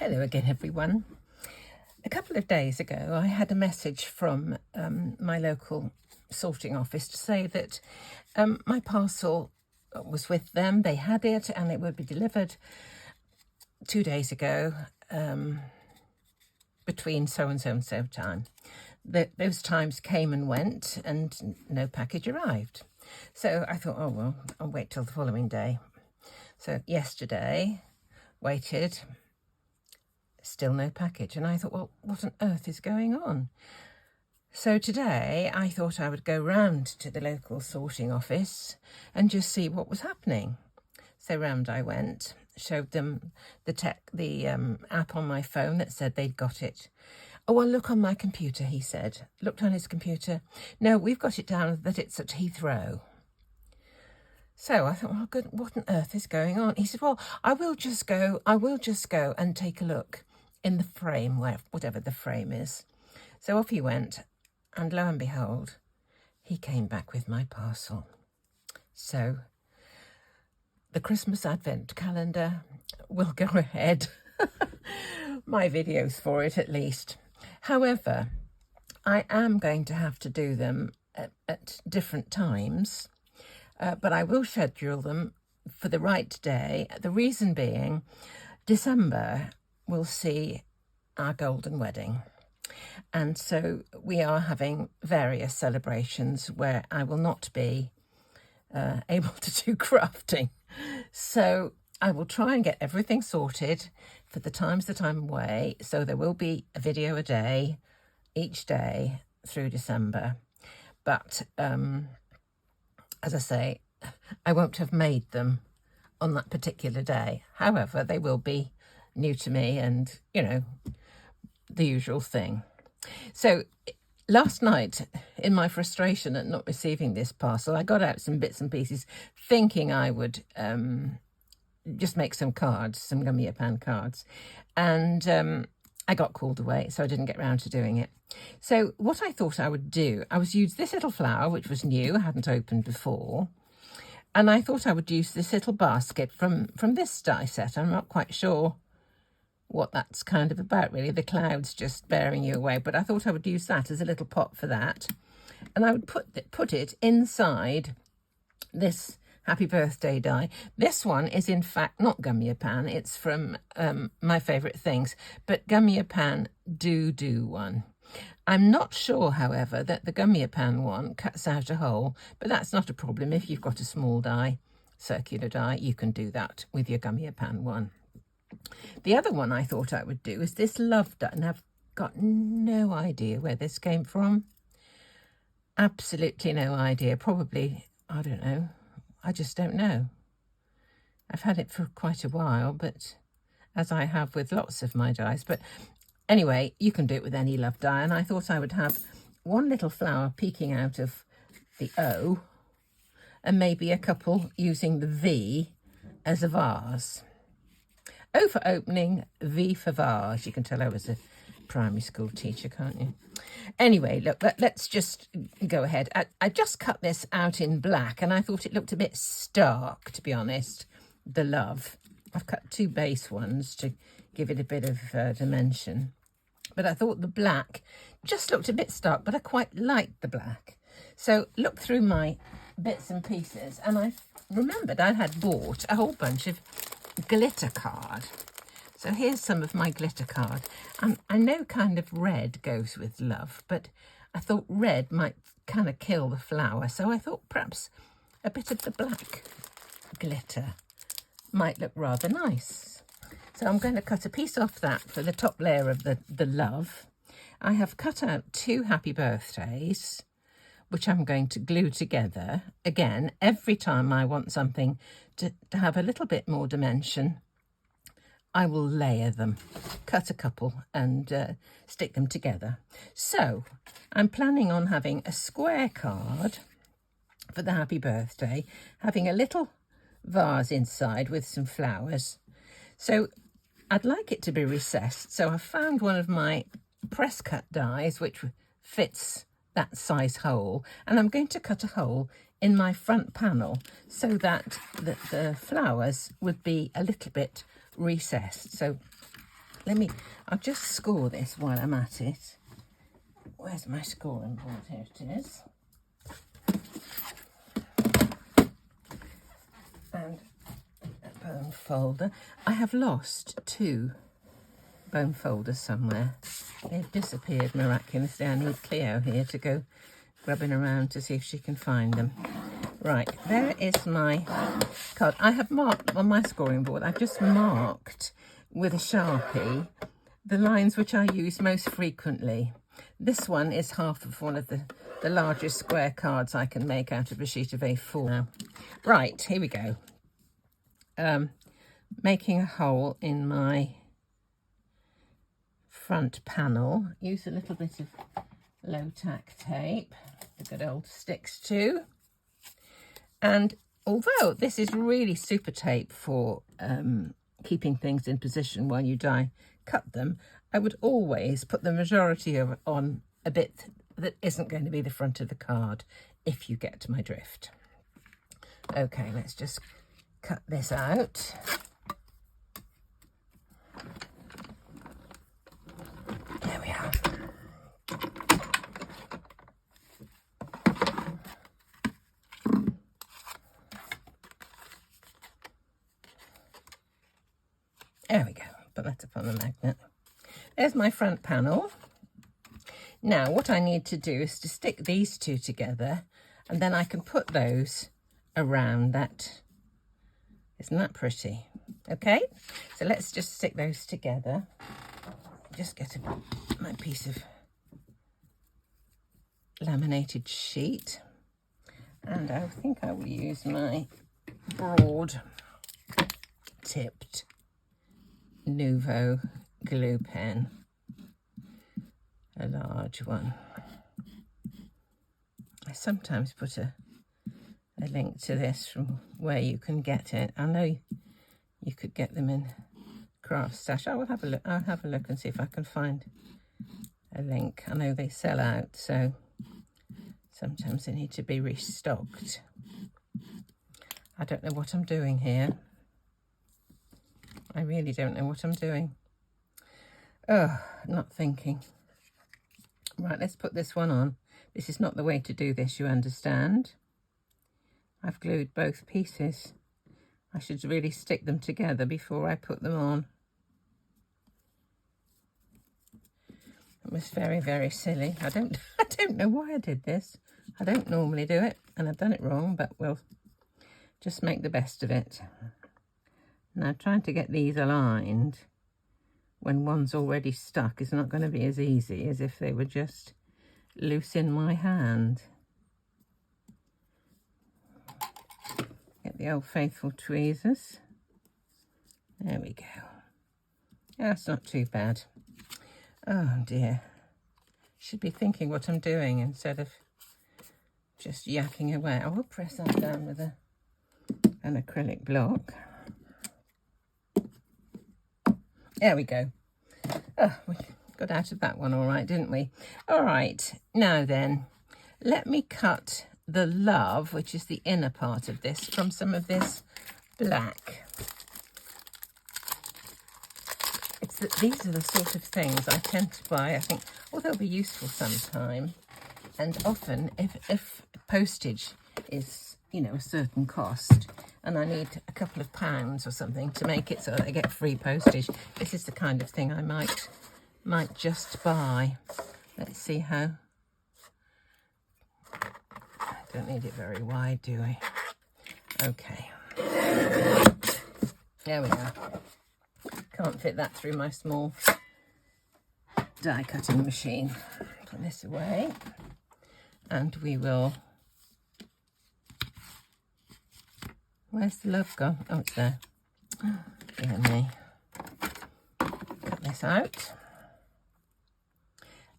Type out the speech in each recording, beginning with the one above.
Hello again, everyone. A couple of days ago, I had a message from my local sorting office to say that my parcel was with them. They had it and it would be delivered 2 days ago between so and so and so time. Those times came and went and no package arrived. So I thought, oh, well, I'll wait till the following day. So yesterday, waited, still no package. And I thought, well, what on earth is going on? So today I thought I would go round to the local sorting office and just see what was happening. So round I went, showed them the app on my phone that said they'd got it. Oh, well, look on my computer, he said. Looked on his computer. No, we've got it down that it's at Heathrow. So I thought, well, good, what on earth is going on? He said, well, I will just go and take a look in the frame, whatever the frame is. So off he went, and lo and behold, he came back with my parcel. So the Christmas Advent calendar will go ahead. My videos for it, at least. However, I am going to have to do them at different times, but I will schedule them for the right day. The reason being, December will see our golden wedding. And so we are having various celebrations where I will not be able to do crafting. So I will try and get everything sorted for the times that I'm away. So there will be a video a day, each day through December. But as I say, I won't have made them on that particular day. However, they will be new to me and, you know, the usual thing. So last night, in my frustration at not receiving this parcel, I got out some bits and pieces thinking I would just make some cards, some Gummiapan cards. And I got called away, so I didn't get round to doing it. So what I thought I would do, I was use this little flower, which was new, I hadn't opened before. And I thought I would use this little basket from this die set. I'm not quite sure what that's kind of about, really. The clouds just bearing you away. But I thought I would use that as a little pot for that. And I would put it inside this Happy Birthday die. This one is, in fact, not Gummiapan. It's from My Favourite Things. But Gummiapan do one. I'm not sure, however, that the Gummiapan one cuts out a hole, but that's not a problem. If you've got a small die, circular die, you can do that with your Gummiapan one. The other one I thought I would do is this love die, and I've got no idea where this came from. Absolutely no idea. Probably, I don't know. I just don't know. I've had it for quite a while, but as I have with lots of my dies. But anyway, you can do it with any love die. And I thought I would have one little flower peeking out of the O and maybe a couple using the V as a vase. O for opening, V for vase. You can tell I was a primary school teacher, can't you? Anyway, look, let's just go ahead. I just cut this out in black and I thought it looked a bit stark, to be honest, the love. I've cut two base ones to give it a bit of dimension. But I thought the black just looked a bit stark, but I quite liked the black. So look through my bits and pieces and I remembered I had bought a whole bunch of glitter card. So here's some of my glitter card. And I know kind of red goes with love, but I thought red might kind of kill the flower. So I thought perhaps a bit of the black glitter might look rather nice. So I'm going to cut a piece off that for the top layer of the love. I have cut out two happy birthdays, which I'm going to glue together. Again, every time I want something to have a little bit more dimension, I will layer them, cut a couple and stick them together. So I'm planning on having a square card for the happy birthday, having a little vase inside with some flowers. So I'd like it to be recessed. So I found one of my Presscut dies, which fits that size hole. And I'm going to cut a hole in my front panel so that the flowers would be a little bit recessed. So I'll just score this while I'm at it. Where's my scoring board? Here it is. And a bone folder. I have lost 2 bone folders somewhere. They've disappeared miraculously. I need Cleo here to go grubbing around to see if she can find them. Right, there is my card. I have marked on my scoring board, I've just marked with a Sharpie the lines which I use most frequently. This one is half of one of the largest square cards I can make out of a sheet of A4 now. Right, here we go. Making a hole in my front panel. Use a little bit of low tack tape, the good old sticks too. And although this is really super tape for keeping things in position while you die cut them, I would always put the majority of it on a bit that isn't going to be the front of the card, if you get my drift. Okay, let's just cut this out. There we are. There we go, put that up on the magnet. There's my front panel. Now what I need to do is to stick these 2 together, and then I can put those around that. Isn't that pretty? Okay, so let's just stick those together. Just get my piece of laminated sheet, and I think I will use my broad tipped Nuvo glue pen, a large one. I sometimes put a link to this from where you can get it. I know you could get them in Craft Stash. I will have a look. I'll have a look and see if I can find a link. I know they sell out, so sometimes they need to be restocked. I don't know what I'm doing here. I really don't know what I'm doing. Oh, not thinking. Right, let's put this one on. This is not the way to do this, you understand. I've glued both pieces. I should really stick them together before I put them on. It was very, very silly. I don't know why I did this. I don't normally do it, and I've done it wrong, but we'll just make the best of it. Now, trying to get these aligned when one's already stuck is not going to be as easy as if they were just loose in my hand. Get the old faithful tweezers. There we go. That's not too bad. Oh dear. Should be thinking what I'm doing instead of just yakking away. I will press that down with an acrylic block. There we go. Oh, we got out of that one all right, didn't we? All right, now then, let me cut the love, which is the inner part of this, from some of this black. These are the sort of things I tend to buy. I think, oh, they'll be useful sometime. And often, if postage is, you know, a certain cost, and I need a couple of pounds or something to make it so that I get free postage, this is the kind of thing I might just buy. Let's see how. I don't need it very wide, do I? Okay. There we are. Can't fit that through my small die cutting machine. Put this away, and we will. Where's the love gone? Oh, it's there. Dear me. Cut this out.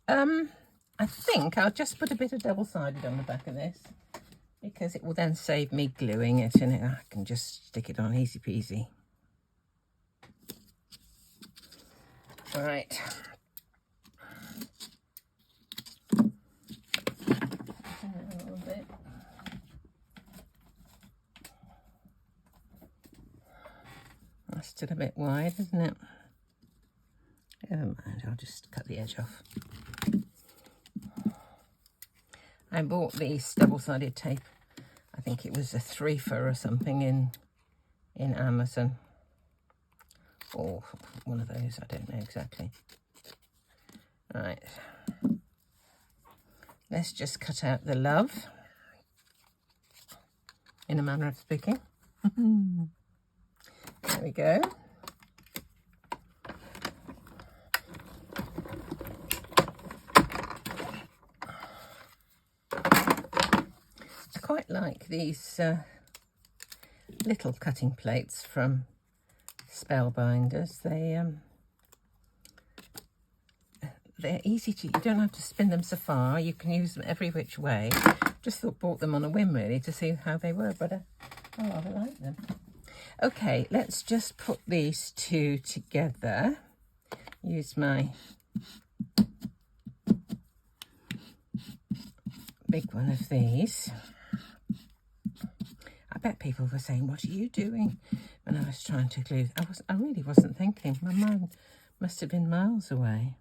I think I'll just put a bit of double-sided on the back of this, because it will then save me gluing it, and I can just stick it on easy peasy. All right. A little bit. That's still a bit wide, isn't it? Never mind, I'll just cut the edge off. I bought these double-sided tape. I think it was a 3-for or something in Amazon. Or one of those, I don't know exactly. Right. Let's just cut out the love, in a manner of speaking. There we go. I quite like these little cutting plates from Spellbinders. They're easy to, you don't have to spin them so far, you can use them every which way. Just bought them on a whim really to see how they were, but I rather like them. Okay, let's just put these two together. Use my big one of these. I bet people were saying, what are you doing? When I was trying to glue. I really wasn't thinking. My mind must have been miles away.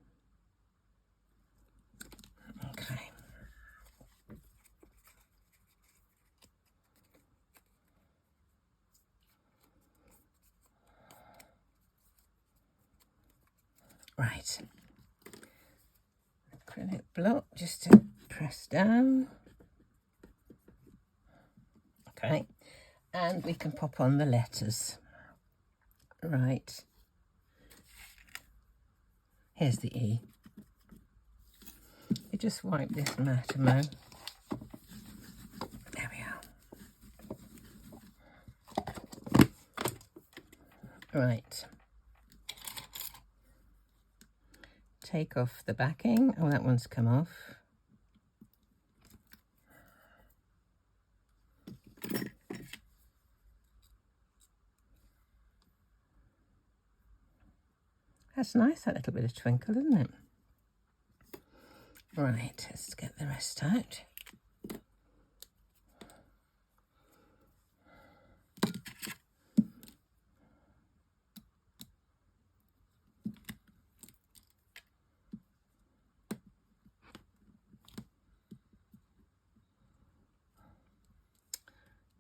Okay. Right. Acrylic block just to press down. Okay. And we can pop on the letters. Right. Here's the E. You just wipe this mat a mo. There we are. Right. Take off the backing. Oh, that one's come off. That's nice, that little bit of twinkle, isn't it? Right, let's get the rest out.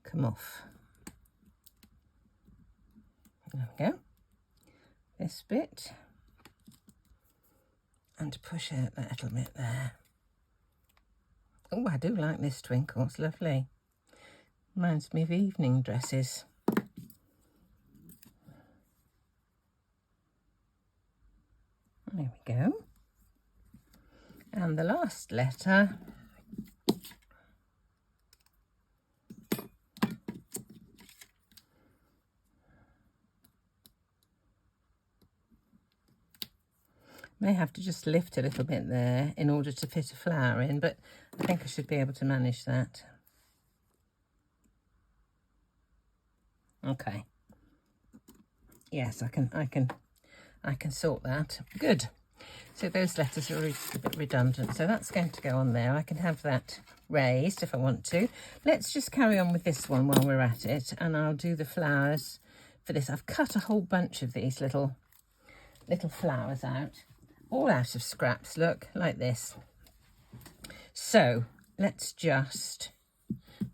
Come off. There we go. This bit. And push out that little bit there. Oh, I do like this twinkle, it's lovely. Reminds me of evening dresses. There we go. And the last letter. May have to just lift a little bit there in order to fit a flower in, but I think I should be able to manage that. Okay. Yes, I can sort that. Good. So those letters are a bit redundant, so that's going to go on there. I can have that raised if I want to. Let's just carry on with this one while we're at it, and I'll do the flowers for this. I've cut a whole bunch of these little flowers out. All out of scraps, look, like this. So let's just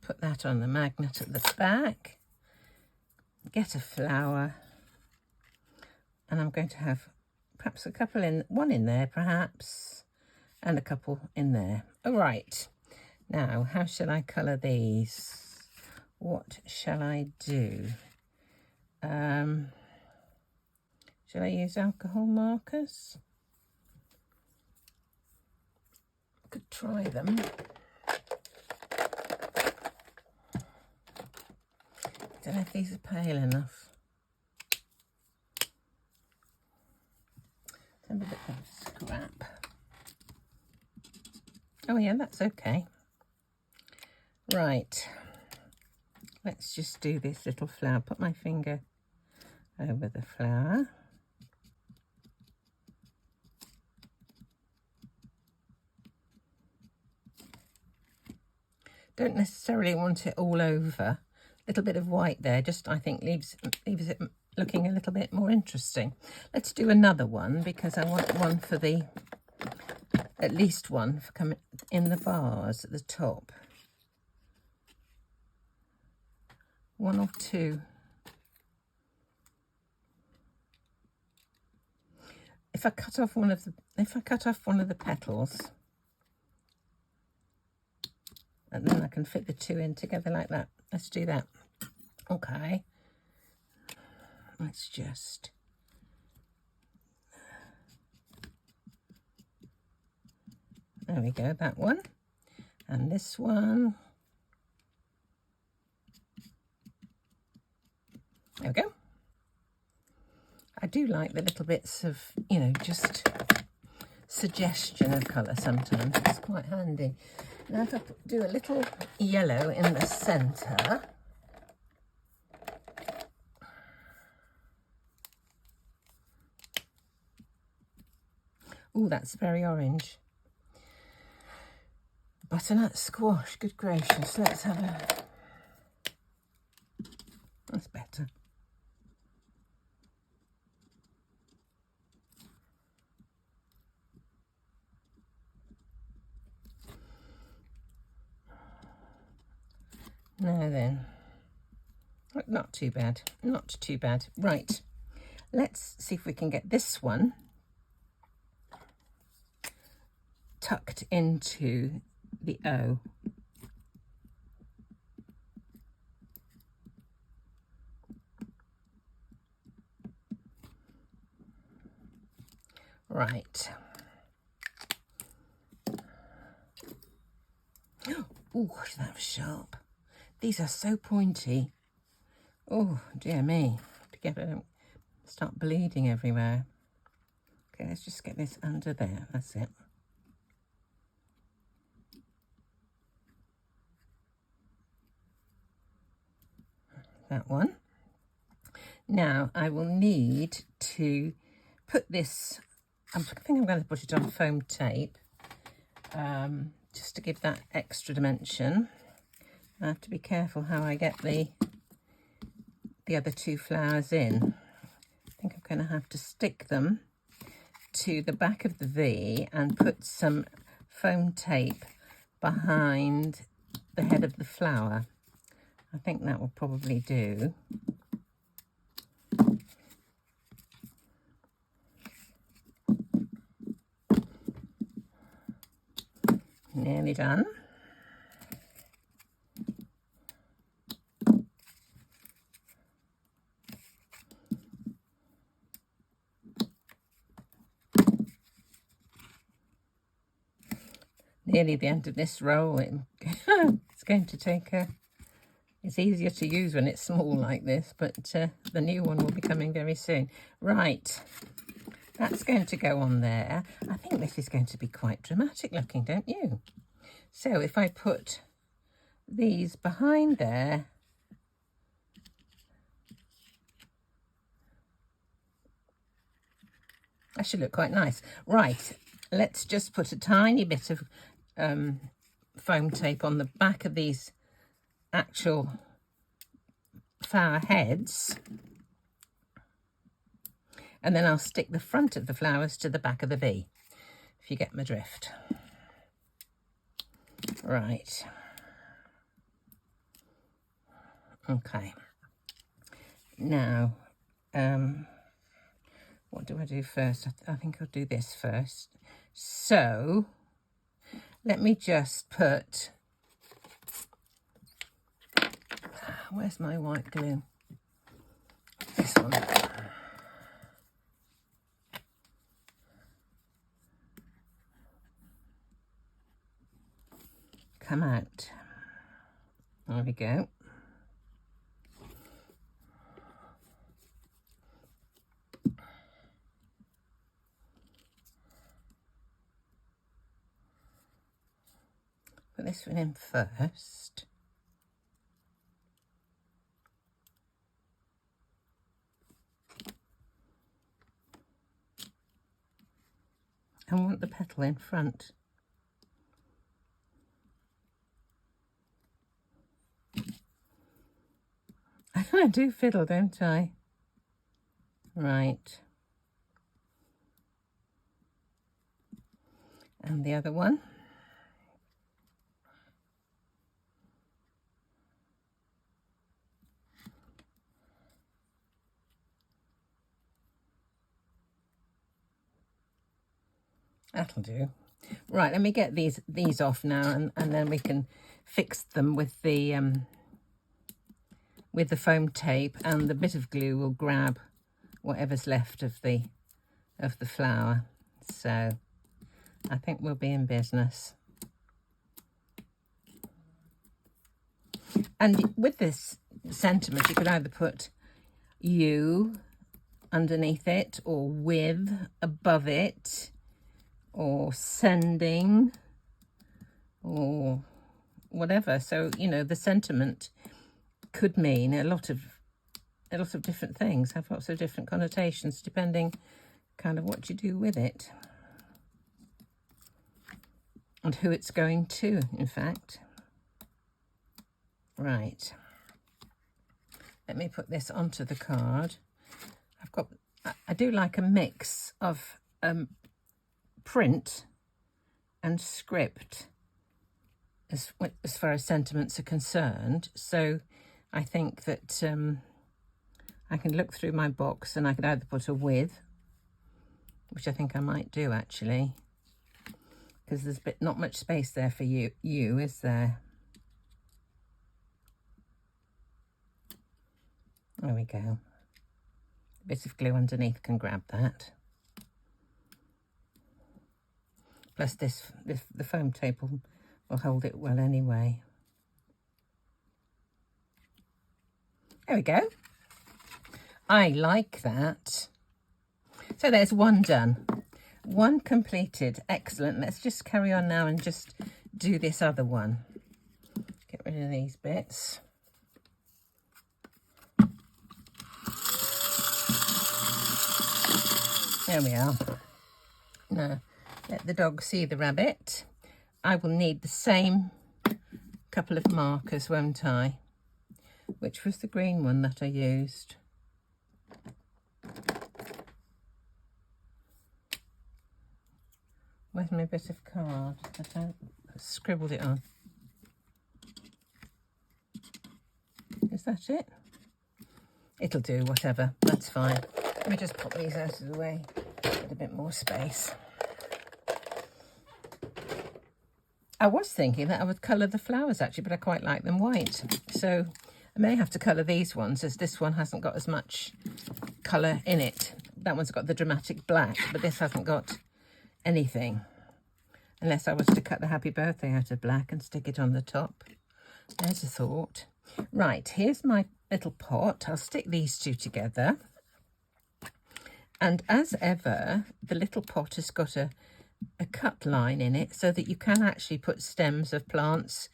put that on the magnet at the back, get a flower, and I'm going to have perhaps a couple in, one in there perhaps, and a couple in there. All right, now how shall I colour these? What shall I do? Shall I use alcohol markers? Could try them. Don't know if these are pale enough. A bit of scrap. Oh yeah, that's okay. Right. Let's just do this little flower. Put my finger over the flower. Don't necessarily want it all over. A little bit of white there, just I think leaves it looking a little bit more interesting. Let's do another one, because I want one for the, at least one for coming in the vase at the top. One or two. If I cut off one of the petals, and then I can fit the two in together like that. Let's do that. Okay. Let's just... There we go, that one. And this one. There we go. I do like the little bits of, you know, just suggestion of colour sometimes. It's quite handy. Now if I do a little yellow in the centre. Oh, that's very orange. Butternut squash, good gracious. Let's have a... That's better. Now then, not too bad, not too bad. Right, let's see if we can get this one tucked into the O. Right. Oh, that was sharp. These are so pointy. Oh, dear me. Be careful I don't start bleeding everywhere. Okay, let's just get this under there. That's it. That one. Now, I will need to put this... I think I'm going to put it on foam tape, just to give that extra dimension. I have to be careful how I get the other two flowers in. I think I'm going to have to stick them to the back of the V and put some foam tape behind the head of the flower. I think that will probably do. Nearly done. Nearly the end of this roll. It's going to take it's easier to use when it's small like this, but the new one will be coming very soon. Right, that's going to go on there. I think this is going to be quite dramatic looking, don't you? So if I put these behind there, that should look quite nice. Right, let's just put a tiny bit of foam tape on the back of these actual flower heads, and then I'll stick the front of the flowers to the back of the V, if you get my drift. Right. Okay. Now, what do I do first? I think I'll do this first. So, let me just put... Where's my white glue? This one. Come out. There we go. Put this one in first. I want the petal in front. I do fiddle, don't I? Right. And the other one. That'll do. Right, let me get these off now, and then we can fix them with the foam tape, and the bit of glue will grab whatever's left of the flower. So I think we'll be in business. And with this sentiment, you could either put "you" underneath it, or "with" above it, or "sending," or whatever. So, you know, the sentiment could mean a lot of different things, have lots of different connotations, depending kind of what you do with it. And who it's going to, in fact. Right. Let me put this onto the card. I do like a mix of print and script as far as sentiments are concerned. So I think that I can look through my box and I could either put a "with," which I think I might do actually, because there's not much space there for you, is there? There we go. A bit of glue underneath can grab that. Plus the foam tape will hold it well anyway. There we go. I like that. So there's one done. One completed. Excellent. Let's just carry on now and just do this other one. Get rid of these bits. There we are. Now, let the dog see the rabbit. I will need the same couple of markers, won't I? Which was the green one that I used? Where's my bit of card that I scribbled it on? Is that it? It'll do, whatever. That's fine. Let me just pop these out of the way. Get a bit more space. I was thinking that I would colour the flowers actually, but I quite like them white. So I may have to colour these ones, as this one hasn't got as much colour in it. That one's got the dramatic black, but this hasn't got anything. Unless I was to cut the happy birthday out of black and stick it on the top. There's a thought. Right, here's my little pot. I'll stick these two together. And as ever, the little pot has got a cut line in it so that you can actually put stems of plants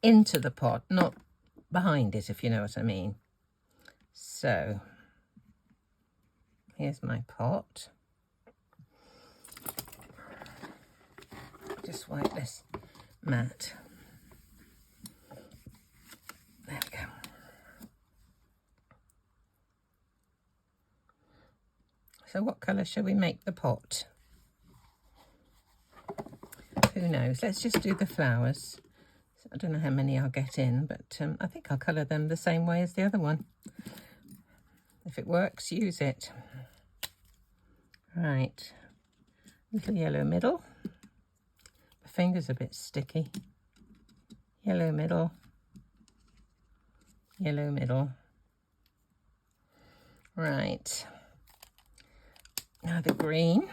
into the pot, not behind it, if you know what I mean. So here's my pot. Just wipe this mat. There we go. So what colour shall we make the pot? Who knows? Let's just do the flowers. I don't know how many I'll get in, but I think I'll colour them the same way as the other one. If it works, use it. Right. Little yellow middle. My finger's a bit sticky. Yellow middle. Yellow middle. Right. Now the green.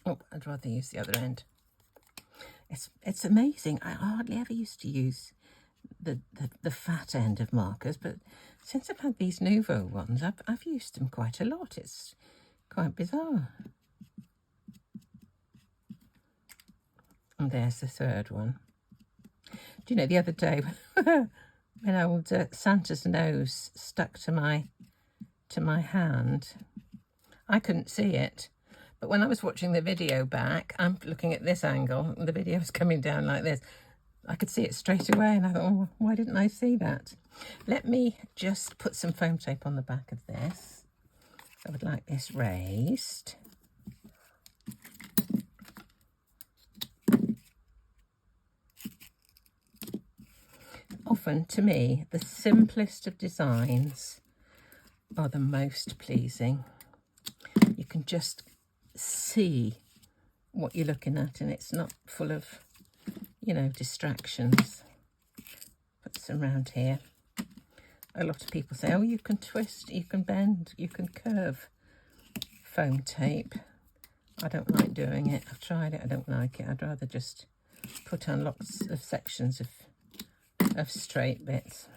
Oh, I'd rather use the other end. It's amazing. I hardly ever used to use the fat end of markers, but since I've had these Nouveau ones, I've used them quite a lot. It's quite bizarre. And there's the third one. Do you know, the other day when old Santa's nose stuck to my hand, I couldn't see it. But when I was watching the video back, I'm looking at this angle, and the video was coming down like this. I could see it straight away, and I thought, oh, why didn't I see that? Let me just put some foam tape on the back of this. I would like this raised. Often, to me, the simplest of designs are the most pleasing. You can just see what you're looking at and it's not full of, you know, distractions. Put some around here. A lot of people say, oh, you can twist, you can bend, you can curve foam tape. I don't like doing it. I've tried it, I don't like it. I'd rather just put on lots of sections of straight bits.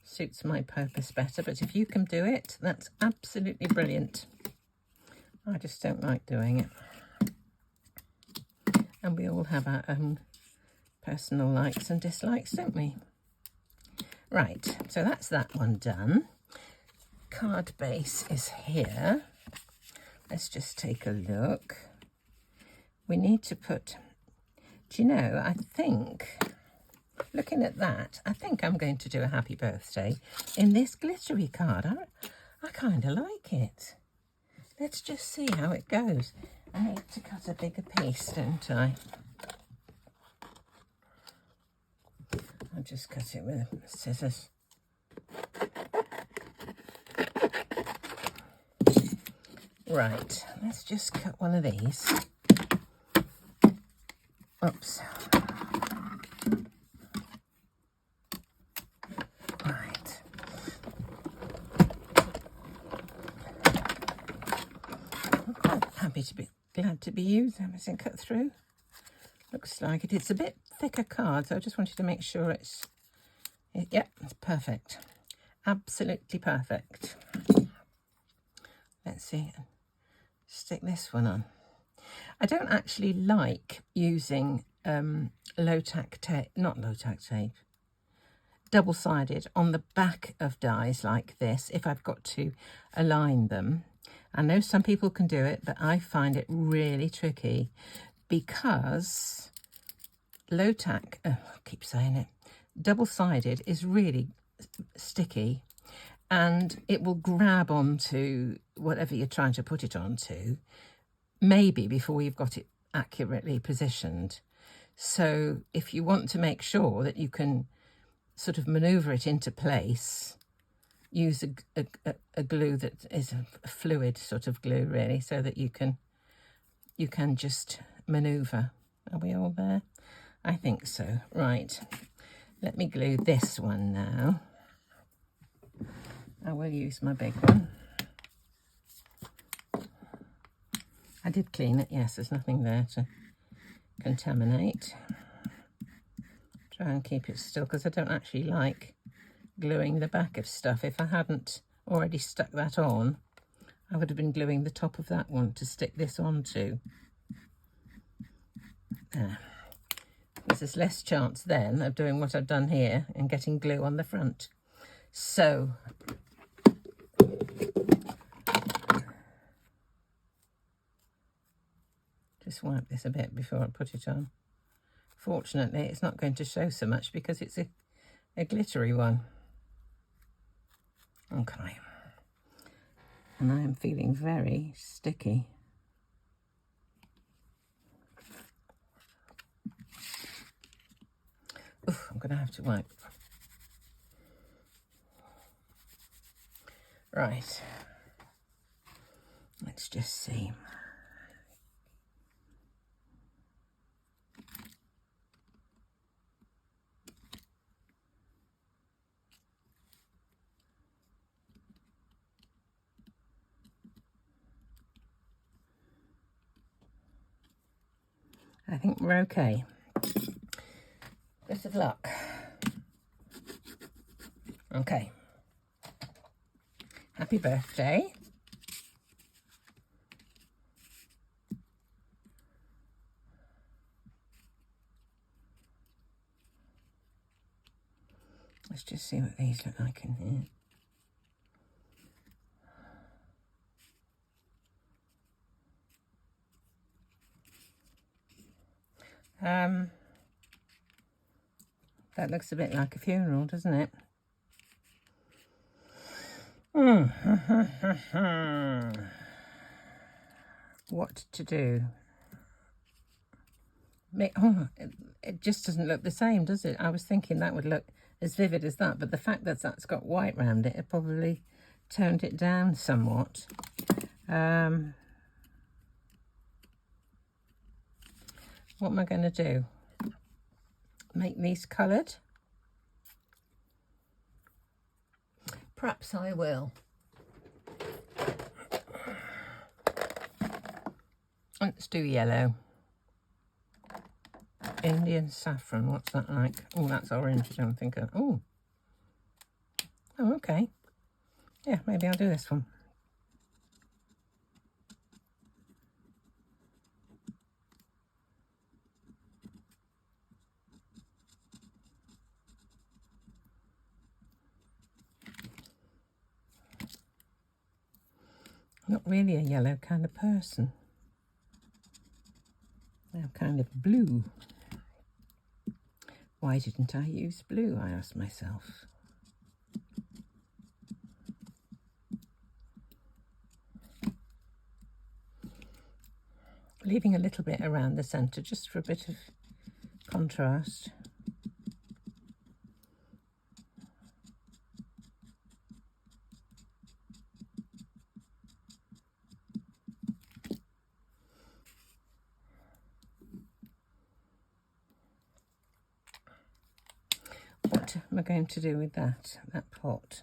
Suits my purpose better, but if you can do it, that's absolutely brilliant. I just don't like doing it. And we all have our own personal likes and dislikes, don't we? Right, so that's that one done. Card base is here. Let's just take a look. We need to put, do you know, I think, looking at that, I think I'm going to do a happy birthday in this glittery card. I kind of like it. Let's just see how it goes. I need to cut a bigger piece, don't I? I'll just cut it with scissors. Right, let's just cut one of these. Oops. Right. I'm quite happy to be, glad to be used. Everything cut through. Looks like it. It's a bit thicker card, so I just wanted to make sure it's, yep, it's perfect. Absolutely perfect. Let's see. Stick this one on. I don't actually like using low-tack tape, not low-tack tape, double-sided on the back of dies like this if I've got to align them. I know some people can do it, but I find it really tricky because low-tack, I keep saying it, double-sided is really sticky and it will grab onto whatever you're trying to put it onto, maybe before you've got it accurately positioned. So if you want to make sure that you can sort of maneuver it into place, use a glue that is a fluid sort of glue really, so that you can just maneuver. Are we all there? I think so. Right, let me glue this one now. I will use my big one. I did clean it, yes, there's nothing there to contaminate. Try and keep it still because I don't actually like gluing the back of stuff. If I hadn't already stuck that on, I would have been gluing the top of that one to stick this onto. There. There's less chance then of doing what I've done here and getting glue on the front. So just wipe this a bit before I put it on. Fortunately, it's not going to show so much because it's a glittery one. Okay. And I am feeling very sticky. Oof, I'm going to have to wipe. Right. Let's just see. I think we're okay. Best of luck. Okay. Happy birthday. Let's just see what these look like in here. That looks a bit like a funeral, doesn't it? What to do? Oh, it just doesn't look the same, does it? I was thinking that would look as vivid as that, but the fact that that's got white around it, it probably toned it down somewhat. What am I going to do? Make these coloured? Perhaps I will. Let's do yellow. Indian saffron, what's that like? Oh, that's orange, I'm thinking. Oh, okay. Yeah, maybe I'll do this one. Not really a yellow kind of person. I'm kind of blue. Why didn't I use blue, I asked myself. Leaving a little bit around the centre just for a bit of contrast. What am I going to do with that pot?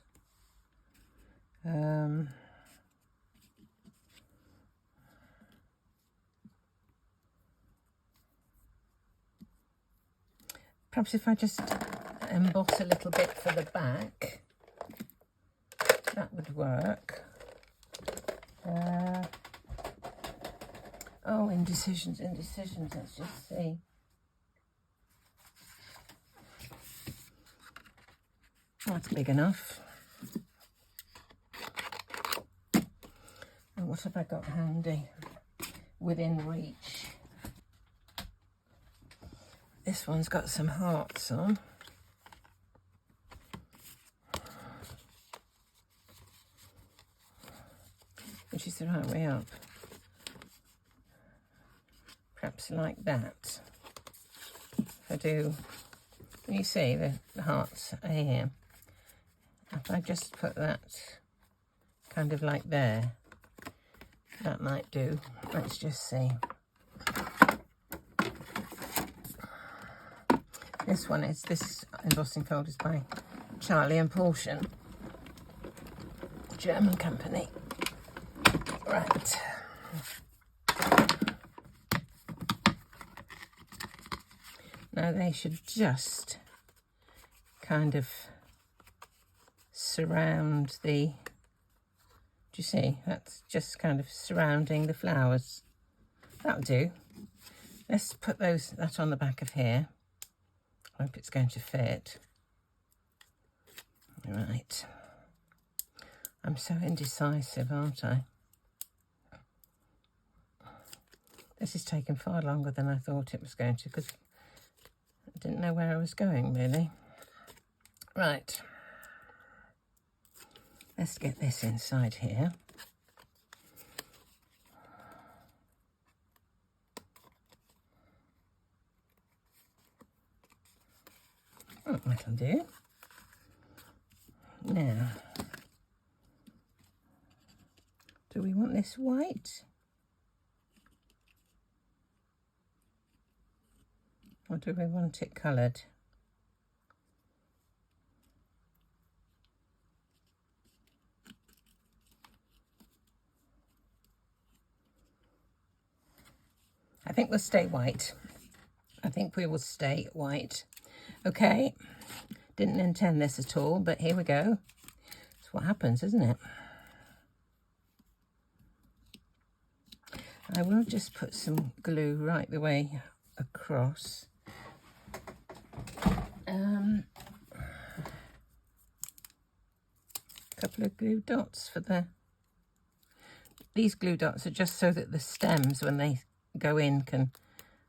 Perhaps if I just emboss a little bit for the back, that would work. Oh, indecisions, let's just see. That's big enough. And what have I got handy within reach? This one's got some hearts on. Which is the right way up. Perhaps like that. If I do, you see the hearts are here. If I just put that kind of like there, that might do. Let's just see. This embossing fold is by Charlie and Portion, German company. Right. Now they should just kind of surround the, do you see? That's just kind of surrounding the flowers. That'll do. Let's put that on the back of here. I hope it's going to fit. Right. I'm so indecisive, aren't I? This is taking far longer than I thought it was going to, because I didn't know where I was going, really. Right. Let's get this inside here. Oh, that'll do. Now, do we want this white? Or do we want it coloured? I think we'll stay white. I think we will stay white. Okay, didn't intend this at all, but here we go. That's what happens, isn't it? I will just put some glue right the way across. A couple of glue dots for these glue dots are just so that the stems, when they go in, can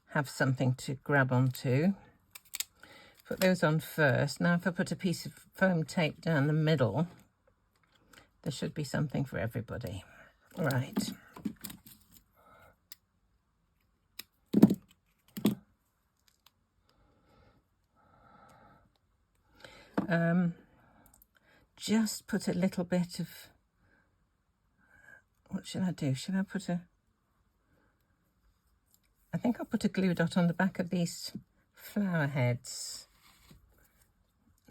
have something to grab onto. Put those on first. Now if I put a piece of foam tape down the middle, there should be something for everybody. Right. Just put a little bit of, what should I do? Should I put I think I'll put a glue dot on the back of these flower heads.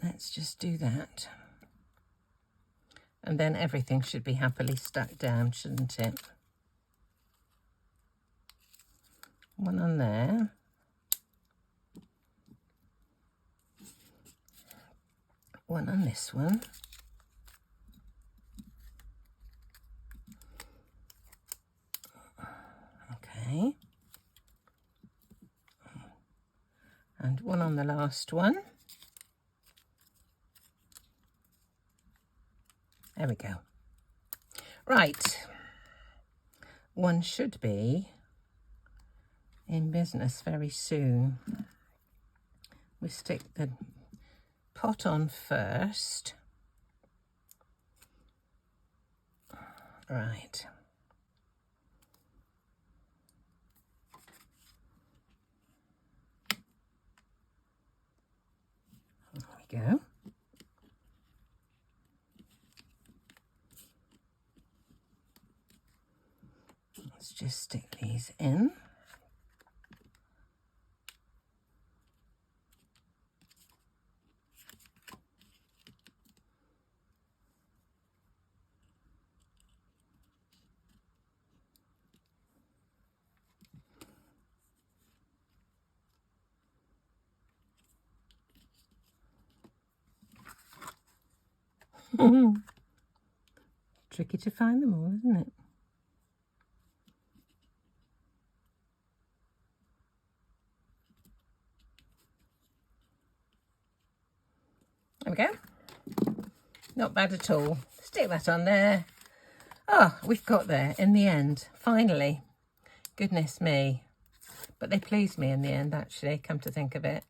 Let's just do that. And then everything should be happily stuck down, shouldn't it? One on there. One on this one. Okay. And one on the last one. There we go. Right. One should be in business very soon. We stick the pot on first. Right. There we go. Let's just stick these in. Tricky to find them all, isn't it? There we go. Not bad at all. Stick that on there. Oh, we've got there in the end, finally. Goodness me. But they pleased me in the end, actually, come to think of it.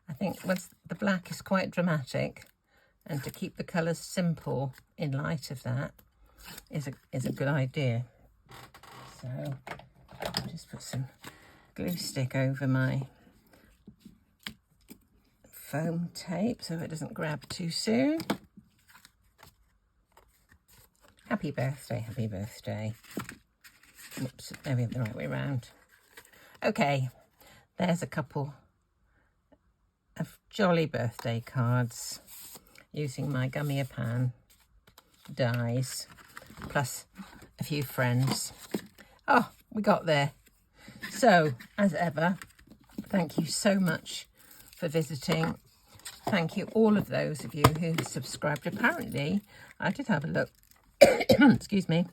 I think once the black is quite dramatic, and to keep the colours simple in light of that is a good idea. So I'll just put some glue stick over my foam tape so it doesn't grab too soon. Happy birthday, happy birthday. Whoops, there we have the right way around. Okay, there's a couple of jolly birthday cards using my Gummiapan dies, plus a few friends. Oh, we got there. So, as ever, thank you so much for visiting. Thank you all of those of you who subscribed. Apparently, I did have a look, excuse me,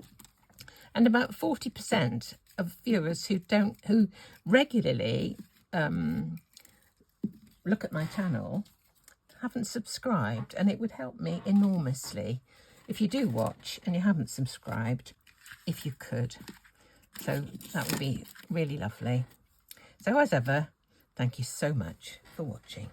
and about 40% of viewers who regularly look at my channel haven't subscribed, and it would help me enormously if you do watch and you haven't subscribed, if you could. So that would be really lovely. So as ever, thank you so much for watching.